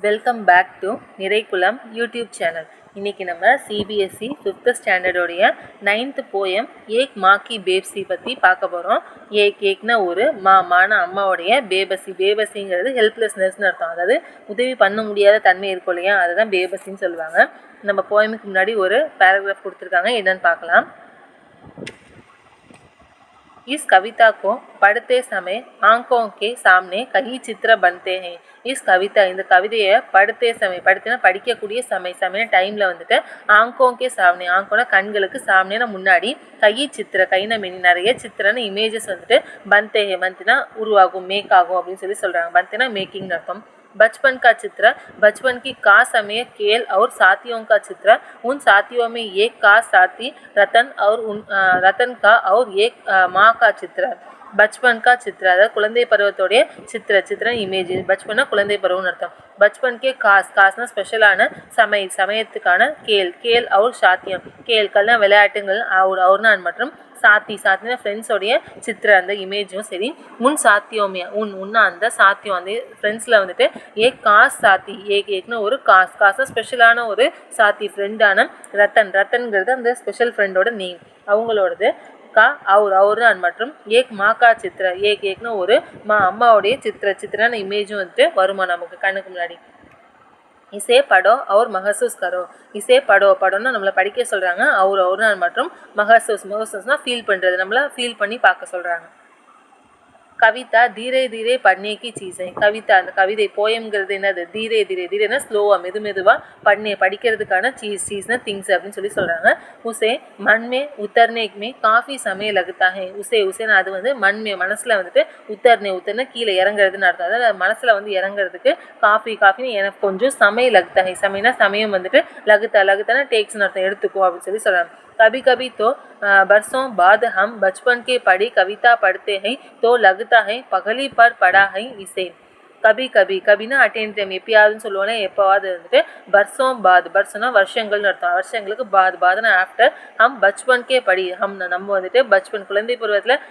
Welcome back to Niraikulam YouTube channel. இன்றைக்கி நம்ம CBSE 5th ஸ்டாண்டர்டோடைய 9th போயம் ஏக் மாக்கி பேப்சி பற்றி பார்க்க போகிறோம். ஏக்னா ஒரு மான அம்மாவுடைய பேபசிங்கிறது ஹெல்ப்லெஸ்னஸ்னு அர்த்தம். அதாவது உதவி பண்ண முடியாத தன்மை இருக்கும் இல்லையா, அதுதான் பேபசின்னு சொல்லுவாங்க. நம்ம போயமுக்கு முன்னாடி ஒரு பேராகிராஃப் கொடுத்துருக்காங்க, என்னன்னு பார்க்கலாம். इस कविता को पढ़ते समय आंखों के सामने कई चित्र बनते हैं. इस कविता இந்த கவிதையை படுத்தே சமயம் படுத்தினா படிக்கக்கூடிய சமயம் டைமில் வந்துட்டு ஆங்கோங்கே சாமனே, ஆங்கோனா கண்களுக்கு சாமனேனா முன்னாடி, கைனா மினி நிறைய சித்திரன்னு இமேஜஸ் வந்துட்டு பந்தேனா உருவாகும், மேக் ஆகும் அப்படின்னு சொல்கிறாங்க. பந்தேனா மேக்கிங்னு அர்த்தம். बचपन का चित्र, बचपन की का समय खेल और साथियों का चित्र, उन साथियों में एक का साथी रतन और रतन का और एक माँ का चित्र. बचपन का चित्र अதாவது குழந்தை பருவத்தோடைய சித்திரம் இமேஜ். பச்பன்னா குழந்தை பருவம்னு அர்த்தம். பச்பன் கே காஸ்னா ஸ்பெஷலான சமயத்துக்கான கேல் அவர் சாத்தியம், கேல்கள்னா விளையாட்டுங்கள், அவர்னா மற்றும் சாத்தினா ஃப்ரெண்ட்ஸோடைய சித்திரம் அந்த இமேஜும் சரி. முன் சாத்தியோமே உன்னா அந்த சாத்தியம் அந்த ஃப்ரெண்ட்ஸில் வந்துட்டு காஸ் சாத்தி ஏக்னா ஒரு காஸ்னா ஸ்பெஷலான ஒரு சாத்தி ஃப்ரெண்டான ரத்தன்கிறது அந்த ஸ்பெஷல் ஃப்ரெண்டோட நேம், அவங்களோடது. அவரு மற்றும் மாக்கா சித்திர ஏக்னா ஒரு அம்மாவுடைய சித்திரான இமேஜும் வந்துட்டு வருமா நமக்கு கண்ணுக்கு முன்னாடி. இசே படோ அவர் மஹசூஸ் கரோ, இசே படோன்னா நம்மளை படிக்க சொல்கிறாங்க. அவரு மற்றும் மஹசூஸ்னா ஃபீல் பண்ணுறது, நம்மளை ஃபீல் பண்ணி பார்க்க சொல்கிறாங்க. கவிதா தீரே தீரே பட்னேக்கி சீஸை, கவிதா அந்த கவிதை போயம்ங்கிறது என்னது, தீரேனா ஸ்லோவாக மெதுவாக படிக்கிறதுக்கான சீஸ்னா திங்ஸ் அப்படின்னு சொல்கிறாங்க. உசே மண்மே உத்தர்னேக்குமே காஃபி சமயம் லகுத்தாகே, உசேனா அது வந்து மண்மே மனசில் வந்துட்டு உத்தர்னா கீழே இறங்குறதுன்னு அர்த்தம். அதாவது மனசில் வந்து இறங்குறதுக்கு காஃபின்னு எனக்கு கொஞ்சம் சமயம் லகுத்தாகே, சமயம் வந்துட்டு லகுத்தானா டேக்ஸ்னு அர்த்தம், எடுத்துக்கோ அப்படின்னு சொல்கிறாங்க. कभी कभी तो बरसों बाद हम बचपन के पढ़ी कविता पढ़ते हैं तो लगता है पगली पर पढ़ा है इसे. கபினா அட்டென்ட் டைம் எப்பயாவதுன்னு சொல்லுவோம்ல, எப்போவாது வந்துட்டு பர்சோனா வருஷங்கள்னு அர்த்தம். வருஷங்களுக்கு பாதுனா ஆஃப்டர் ஹம் பச்பன்கே படி, நம்ம வந்துட்டு பச்பன் குழந்தை பருவத்தில்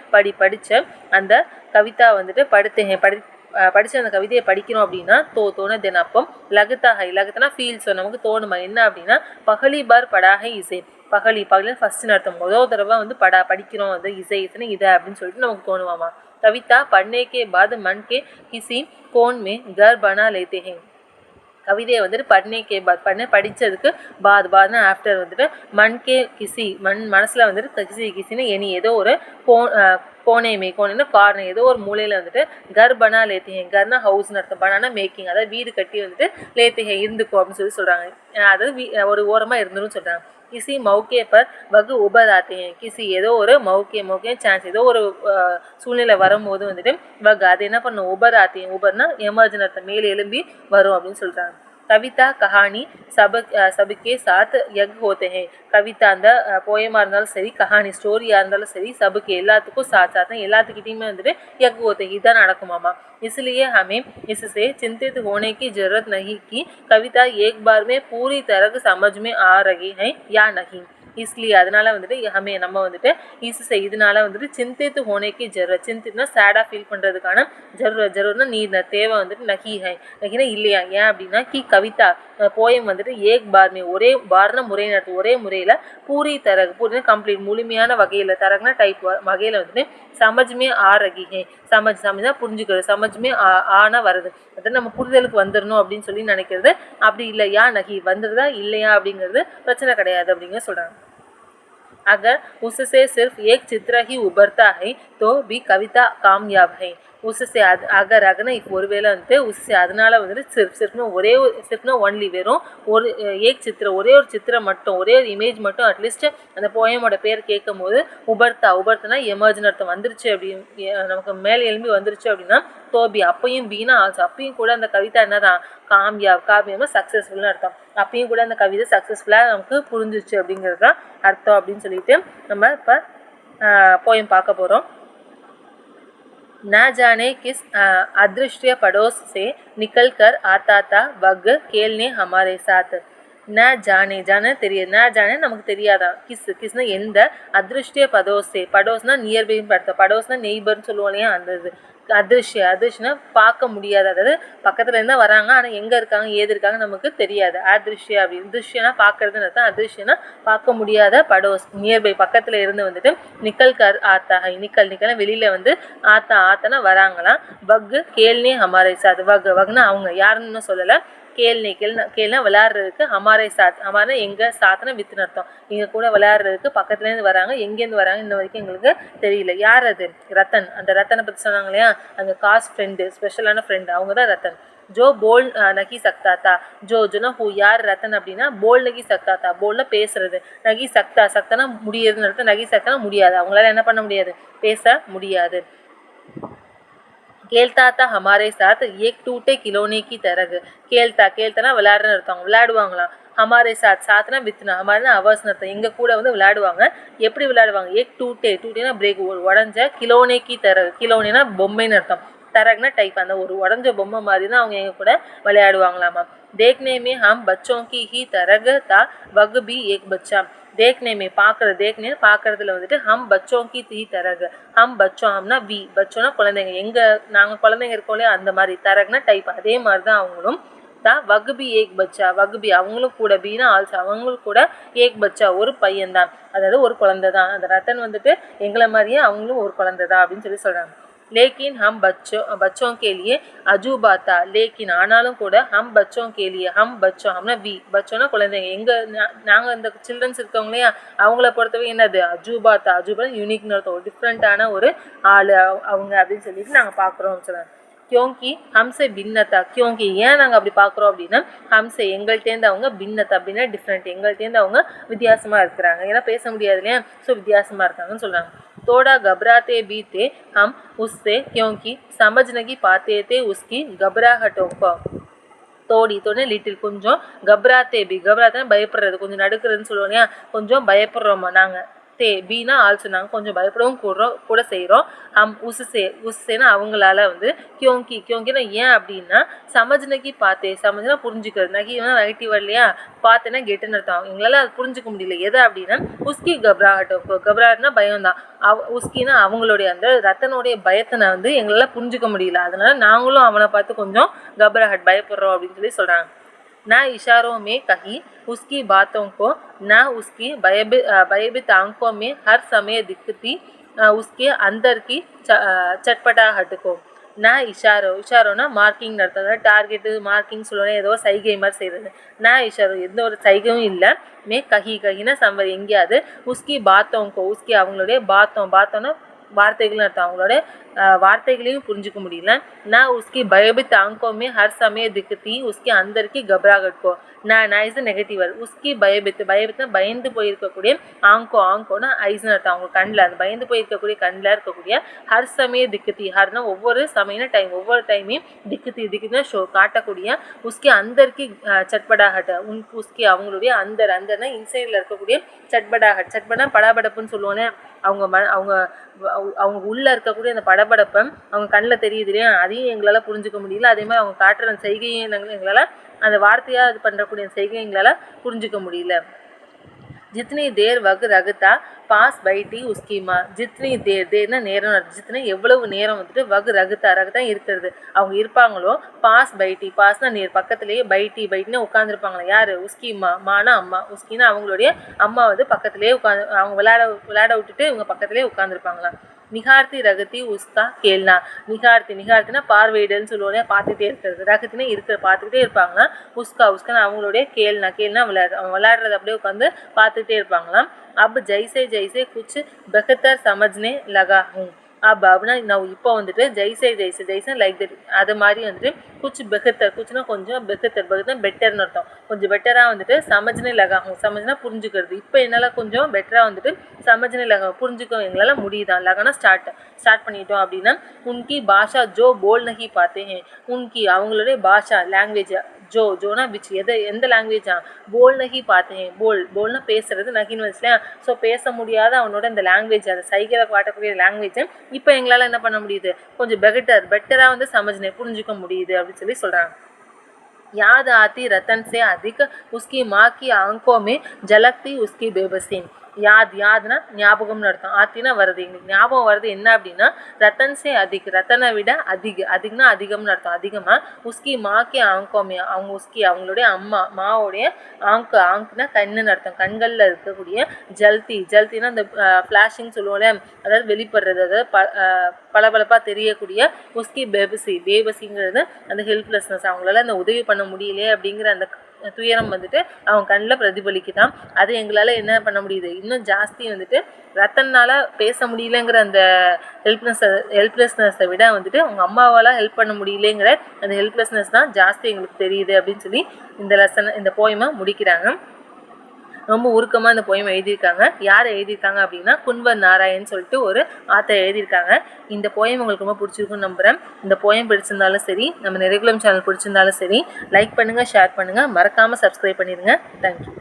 படித்த அந்த கவிதா வந்துட்டு படித்த அந்த கவிதையை படிக்கிறோம் அப்படின்னா தோணு தென் அப்போ லகுத்தனா ஃபீல்ஸ் நமக்கு தோணுமா என்ன அப்படின்னா பகலி பார் படாகை இசை, பகலி ஃபர்ஸ்ட்னு அர்த்தம். முதல் தடவை வந்து படிக்கிறோம் அது இசைன்னு இதை அப்படின்னு சொல்லிட்டு நமக்கு தோணுவாமா. கவிதா பढ़ने के बाद मन के किसी कोन में घर बना लेते हैं. கவிதையை வந்துட்டு பढ़ने படித்ததுக்கு பாத்னா ஆஃப்டர் வந்துட்டு மண்கே கிசி மனசில் வந்துட்டு கிசின்னு எனி ஏதோ ஒரு கோனேனா கார்னர் ஏதோ ஒரு மூலையில் வந்துட்டு கர் பனா லேத்திஹே, கர்னா ஹவுஸ்னு அர்த்தம், பனானா மேக்கிங் அதாவது வீடு கட்டி வந்துட்டு லேத்திஹே இருந்துக்கோ அப்படின்னு சொல்கிறாங்க. அதாவது ஒரு ஓரமாக இருந்துரும் சொல்கிறாங்க. கிசி மௌக்கே பர் வகு உபர் ஆத்தே, கிசி ஏதோ ஒரு மௌக்கே சான்ஸ் ஏதோ ஒரு சூழ்நிலை வரும்போது வந்துட்டு வகு அது என்ன பண்ணும் உபர் ஆத்தே, உபர்னா எமர்ஜன் அர்த்தம், மேலே எழும்பி வரும் அப்படின்னு சொல்கிறாங்க. கவிதா கஹானி சபுக்கே சாத் யக் ஹோத்தே ஹே, கவிதா அந்த போயமாக இருந்தாலும் சரி, கஹானி ஸ்டோரியாக இருந்தாலும் சரி, சபுக்கு எல்லாத்துக்கும் சாத் எல்லாத்துக்கிட்டையுமே வந்துட்டு யக் ஹோத்தே இதான் நடக்குமாமா. इसलिए हमें इससे चिंतित होने की जरूरत नहीं कि कविता एक बार में पूरी तरह समझ में आ रही है या नहीं. इसलिए அதனால வந்துட்டு நம்ம வந்துட்டு இதனால வந்துட்டு சிந்தித்து ஹோனேக்கு சிந்தித்னா சேடாக ஃபீல் பண்ணுறதுக்கான ஜரூர்னா நீர் தேவை வந்துட்டு நகினா இல்லையா. ஏன் அப்படின்னா கவிதா போயம் வந்துட்டு ஏக் பார்மே ஒரே பார்னா முறை நடத்து ஒரே முறையில் பூரினா கம்ப்ளீட் முழுமையான வகையில், தரகுனா டைப் வகையில் வந்துட்டு சமஜ்மே ஆரகிஹே, சமஜ்னா புரிஞ்சுக்கிறது, சமஜ்மே ஆனா வருது, அதாவது நம்ம புரிதலுக்கு வந்துடணும் அப்படின்னு சொல்லி நினைக்கிறது. அப்படி இல்லையா நகி வந்துடுதா இல்லையா அப்படிங்கிறது பிரச்சனை கிடையாது அப்படிங்கிற சொல்கிறாங்க. अगर उससे सिर्फ एक चित्र ही उभरता है तो भी कविता कामयाब है. उससे अगरना இப்போ ஒருவேளை வந்துட்டு उससे அதனால வந்துட்டு சிர்ஃப்னா ஒன்லி வெறும் ஒரு சித்திரம் ஒரே ஒரு சித்திரம் மட்டும் ஒரே ஒரு இமேஜ் மட்டும் அட்லீஸ்ட் அந்த போயமோட பேர் கேட்கும் போது உபர்த்தனா எமர்ஜன் அர்த்தம் வந்துருச்சு அப்படின்னு நமக்கு மேலே எழும்பி வந்துருச்சு அப்படின்னா தோபி அப்பையும் பீனா அப்பையும் கூட அந்த கவிதை என்னதான் காமியாப்னா சக்ஸஸ்ஃபுல்னு அர்த்தம். அப்பையும் கூட அந்த கவிதை சக்ஸஸ்ஃபுல்லாக நமக்கு புரிஞ்சிச்சு அப்படிங்கிறது தான் அர்த்தம் அப்படின்னு சொல்லிட்டு நம்ம இப்போ போயம் பார்க்க போகிறோம். न जाने किस अदृश्य पड़ोस से निकल कर आता था वग खेलने हमारे साथ. न जाने தெரியாது, न जाने நமக்கு தெரியாதான், கிஸ்னா எந்த, அதிருஷ்டிய படோஸ்னா நியர்பைன்னு பார்த்தோம், படோஸ்னா நெய்பர்னு சொல்லுவோம் இல்லையா அந்த இது, அதிருஷ்ய அதிருஷ்யனா பார்க்க முடியாது, அதாவது பக்கத்துல இருந்தா வராங்க ஆனா எங்க இருக்காங்க ஏது இருக்காங்க நமக்கு தெரியாது. அதிருஷ்ய அப்படின்னு திருஷ்யனா பார்க்கறதுன்னு அர்த்தம். அதிருஷ்யனா பார்க்க முடியாத படோஸ் நியர்பை பக்கத்துல இருந்து வந்துட்டு நிக்கல் கர் ஆத்தா ஹை, நிக்கல் நிக்கல் வெளியில வந்து ஆத்தா ஆத்தானா வராங்களாம். வக் கேள்னே ஹமாரே சாத், வக்னா அவங்க யாருன்னு சொல்லல, கேள்னா விளையாடுறதுக்கு, ஹமாரே சாத் ஹமாரா எங்க, சாத்னா வித்துன்னு அர்த்தம். எங்க கூட விளையாடுறதுக்கு பக்கத்துலேருந்து வராங்க, எங்கேருந்து வராங்க இன்ன வரைக்கும் எங்களுக்கு தெரியல. யார் அது? ரத்தன். அந்த ரத்தனை பற்றி சொன்னாங்க இல்லையா, அந்த காஸ் ஃப்ரெண்டு, ஸ்பெஷலான ஃப்ரெண்டு, அவங்க தான் ரத்தன். ஜோ போல் நகி சக்தாத்தா, ஜோனா ஹூ யார் ரத்தன் அப்படின்னா போல் நகி சக்தாத்தா, போல்னா பேசுறது, நகி சக்தானா முடியாதுன்னு அர்த்தம். நகி சக்தானா முடியாது, அவங்களால என்ன பண்ண முடியாது, பேச முடியாது. खेलता था हमारे साथ एक टूटे खिलौने की तरह, கேள்த்தானா விளையாடுறன்னு அர்த்தம், விளையாடுவாங்களாம். ஹமாரே சாத்னா வித்னா, ஹமாரேனா அவர்ஸ்னு அர்த்தம், எங்கள் கூட வந்து விளையாடுவாங்க. எப்படி விளையாடுவாங்க? ஏக் டூட்டேனா பிரேக், ஒரு உடஞ்ச, கிலோனேக்கி தரகு, கிலோனேனா பொம்மைன்னு அர்த்தம், தரகுனா டைப், அந்த ஒரு உடஞ்ச பொம்மை மாதிரி தான் அவங்க எங்கள் கூட விளையாடுவாங்களாமா. देखने में हम बच्चों की ही तरह था, वह भी एक बच्चा. देखने में பார்க்கறது, देखने பார்க்கறதுல வந்துட்டு ஹம் பச்சோं की ही तरह, ஹம் பச்சோம், ஹம்னா வி, பச்சோனா குழந்தைங்க, எங்க நாங்கள் குழந்தைங்க இருக்கோம் இல்லையா அந்த மாதிரி, தரகுனா டைப், அதே மாதிரி தான் அவங்களும். வக் பி ஏக் பச்சா, வக் பி அவங்களும் கூட, பீனா ஆல்சோ அவங்களும் கூட, ஏக் பச்சா ஒரு பையன் தான், அதாவது ஒரு குழந்தை தான். அந்த ரத்தன் வந்துட்டு எங்களை மாதிரியே அவங்களும் ஒரு குழந்தை தான் அப்படின்னு சொல்லி சொல்கிறாங்க. लेकिन हम बच्चों के लिए अजूबा था, लेकिन ஆனாலும் கூட हम बच्चों के लिए, हम बच्चों हमना வி, பச்சோன்னா குழந்தைங்க, எங்கள் நாங்கள் இந்த சில்ட்ரன்ஸ் இருக்கவங்க இல்லையா அவங்கள பொறுத்தவரை என்னது அஜூபா தா, அஜூபா யூனிக்னு அர்த்தம், டிஃப்ரெண்ட்டான ஒரு ஆள் அவங்க அப்படின்னு சொல்லிட்டு நாங்கள் பார்க்குறோம் சொல்லுவாங்க. क्योंकि हमसे भिन्नता, क्योंकि ஏன் நாங்கள் அப்படி பார்க்குறோம் அப்படின்னா, ஹம்சே எங்கள்கிட்டேருந்து அவங்க, பின்னத்தை அப்படின்னா டிஃப்ரெண்ட், எங்கள்கிட்டேருந்து அவங்க வித்தியாசமாக இருக்கிறாங்க, ஏன்னா பேச முடியாது இல்லையா, ஸோ வித்தியாசமாக இருக்காங்கன்னு சொல்கிறாங்க. थोड़ा घबराते भी थे हम उससे, क्योंकि समझ नहीं पाते थे उसकी घबराहटों को. தோடி லிட்டில் கொஞ்சம், கபராத்தேனா பயப்படுறது, கொஞ்சம் நடுக்கிறதுன்னு சொல்லுவோம் இல்லையா, கொஞ்சம் பயப்படுறோமா நாங்கள், தே பீனா ஆல்சோ நாங்கள் கொஞ்சம் பயப்படவும் கூட செய்கிறோம். உஸ்ஸேனா அவங்களால வந்து, கியோங்கினா ஏன் அப்படின்னா, சமஜ்னகி பார்த்தே, சமஜ்னா புரிஞ்சுக்கிறது, நகினா நெகட்டிவ் இல்லையா, பார்த்தேன்னா கெட்டுன்னு அர்த்தம், எங்களால் அது புரிஞ்சுக்க முடியல, எது அப்படின்னா உஸ்கி கபராட்னா பயம் தான், உஸ்கினா அவங்களுடைய அந்த ரத்தனுடைய பயத்தை வந்து எங்களால் புரிஞ்சுக்க முடியல, அதனால நாங்களும் அவனை பார்த்து கொஞ்சம் கபராஹட் பயப்படுறோம் அப்படின்னு சொல்லி சொல்கிறாங்க. ना इशारों में कही उसकी बातों को, ना उसकी भयभीत आंखों में हर समय दिखती उसके अंदर की चटपटाहट को. ना இஷாரோனா மார்க்கிங் நடத்துறது, டார்கெட்டு மார்க்கிங் சொல்லுவோம், ஏதோ சைகை மாதிரி செய்கிறது. நான் இஷாரோ எந்த ஒரு சைகையும் இல்லை, கஹினா சம்பர் எங்கேயாவது, உஸ்கி பாத்தோங்கோ, உஸ்கி அவங்களுடைய பார்த்தோன்னா வார்த்தைகள்னு அர்த்தம், அவங்களோட வார்த்தைகளையும் புரிஞ்சுக்க முடியல. நான் உஸ்கி பயபித் ஆங்கோமே ஹர் சமய திக்குத்தி உஸ்கி அந்தர்கி கபராகட்கோ, நான் இஸ் நெகட்டிவ், உஸ்கி பயபித்னா பயந்து போயிருக்கக்கூடிய, ஆங்கோனா ஐஸ்னு அர்த்தம், அவங்க கண்ணில், அந்த பயந்து போயிருக்கக்கூடிய கண்ணில் இருக்கக்கூடிய, ஹர் சமய திக்குத்தி, ஹர்னா ஒவ்வொரு சமயம்னா டைம், ஒவ்வொரு டைமையும் திக்குத்தினா ஷோ காட்டக்கூடிய, உஸ்கி அந்தர்கி சட்படாகட்ட, உஸ்கி அவங்களுடைய அந்தர்னா இன்சைடில் இருக்கக்கூடிய சட்படா படபடப்புன்னு சொல்லுவோன்னே, அவங்க உள்ளே இருக்கக்கூடிய அந்த படபடப்பை அவங்க கண்ணில் தெரியுது இல்லையா, அதையும் எங்களால் புரிஞ்சுக்க முடியல. அதே மாதிரி அவங்க காட்டுற அந்த செய்கையும் எங்களால், அந்த வார்த்தையாக இது பண்ணுறக்கூடிய செய்கை எங்களால் புரிஞ்சுக்க முடியல. ஜித்னி தேர் வக் ரகுதா பாஸ் பைட்டி உஸ்கி மா, ஜித்னி தேர்னா நேரம், ஜித்னா எவ்வளவு நேரம் வந்துட்டு, வக் ரகுதா இருக்கிறது அவங்க இருப்பாங்களோ, பாஸ் பாஸ்னா நேர் பக்கத்துலேயே, பைட்டினா உட்காந்துருப்பாங்களா யார், உஸ்கி மானா அம்மா, உஸ்கினா அவங்களுடைய அம்மா வந்து பக்கத்துலேயே அவங்க விளையாட விட்டுட்டு இவங்க பக்கத்துலேயே உட்காந்துருப்பாங்களாம். நிகார்த்தி ரகத்தி உஸ்கா கேள்னா, நிகார்த்தினா பார்வையிடல்னு சொல்லுவோம், பார்த்துக்கிட்டே இருக்கிறது, ரகத்தினா பார்த்துக்கிட்டே இருப்பாங்கன்னா, உஸ்கான்னு அவங்களுடைய கேள்னா விளையாடுறது அப்படியே உட்காந்து பார்த்துக்கிட்டே இருப்பாங்களாம். अब जैसे जैसे कुछ बेहतर समझने लगा हूँ, அப்படின்னா நான் இப்போ வந்துட்டு ஜெய்சே லைக் தட், அது மாதிரி வந்துட்டு குச் பெஹத்தர், குச்னா கொஞ்சம், பெஹத்தர் பெட்டர்னு அர்த்தம், கொஞ்சம் பெட்டராக வந்துட்டு சமஜ்னே லகாகும், சமஜ்னா புரிஞ்சுக்கிறது, இப்போ என்னால் கொஞ்சம் பெட்டராக வந்துட்டு சமஜ்னே லகா புரிஞ்சுக்க எங்களால் முடியுதான், லகானா ஸ்டார்ட் பண்ணிட்டோம் அப்படின்னா, உன்கி பாஷா ஜோ போல் நகி பார்த்தே ஹே, உன்கி அவங்களுடைய பாஷா லாங்குவேஜ், ஜோனா விச் எந்த லாங்குவேஜா, போல் நகி பார்த்தேன், போல்னா பேசுறது, நகின்னு வச்சுலையா, ஸோ பேச முடியாத அவனோட இந்த லாங்குவேஜ், அதை சைகையில் காட்டக்கூடிய லாங்குவேஜ் இப்போ எங்களால் என்ன பண்ண முடியுது, கொஞ்சம் பெட்டராக வந்து சமஜ்னே புரிஞ்சுக்க முடியுது அப்படின்னு சொல்லி சொல்கிறாங்க. याद आती रतन से अधिक उसकी माँ की आंखों में झलकती उसकी बेबसी, யாத்னா ஞாபகம்னு அர்த்தம். ஆத்தினா வருது. எங்களுக்கு ஞாபகம் வருது என்ன அப்படின்னா ரத்தன் சே அதிக், ரத்தனை விட அதிக்னா அதிகம்னு அர்த்தம், அதிகமா. உஸ்கி மாக்கே ஆங்கோமே, அவங்க உஸ்கி அவங்களுடைய அம்மா மாவோடைய ஆங்க்னா கண்ணுன்னு அர்த்தம், கண்களில் இருக்கக்கூடிய ஜல்தினா அந்த ஃப்ளாஷிங் சொல்லுவோம்ல, அதாவது வெளிப்படுறது, அதாவது பளபளப்பாக தெரியக்கூடிய. உஸ்கி பேபசிங்கிறது அந்த ஹெல்ப்லெஸ்னஸ், அவங்களால அந்த உதவி பண்ண முடியலையே அப்படிங்கிற அந்த துயரம் வந்துட்டு அவங்க கண்ணில் பிரதிபலிக்குதான். அது எங்களால் என்ன பண்ண முடியுது, இன்னும் ஜாஸ்தி வந்துட்டு ரத்தனால் பேச முடியலங்கிற அந்த ஹெல்ப்லெஸ்னஸை விட வந்துட்டு அவங்க அம்மாவால் ஹெல்ப் பண்ண முடியலங்கிற அந்த ஹெல்ப்லெஸ்னஸ் தான் ஜாஸ்தி எங்களுக்கு தெரியுது அப்படின்னு சொல்லி இந்த போயமை முடிக்கிறாங்க. ரொம்ப உருக்கமாக இந்த போயம் எழுதியிருக்காங்க. யார் எழுதியிருக்காங்க அப்படின்னா குன்வர் நாராயண் சொல்லிட்டு ஒரு ஆத்தர் எழுதியிருக்காங்க. இந்த போயம் உங்களுக்கு ரொம்ப பிடிச்சிருக்குன்னு நம்புகிறேன். இந்த போயம் பிடிச்சிருந்தாலும் சரி, நம்ம நெறிகுலம் சேனல் பிடிச்சிருந்தாலும் சரி, லைக் பண்ணுங்கள், ஷேர் பண்ணுங்கள், மறக்காமல் சப்ஸ்கிரைப் பண்ணிடுங்க. தேங்க்யூ.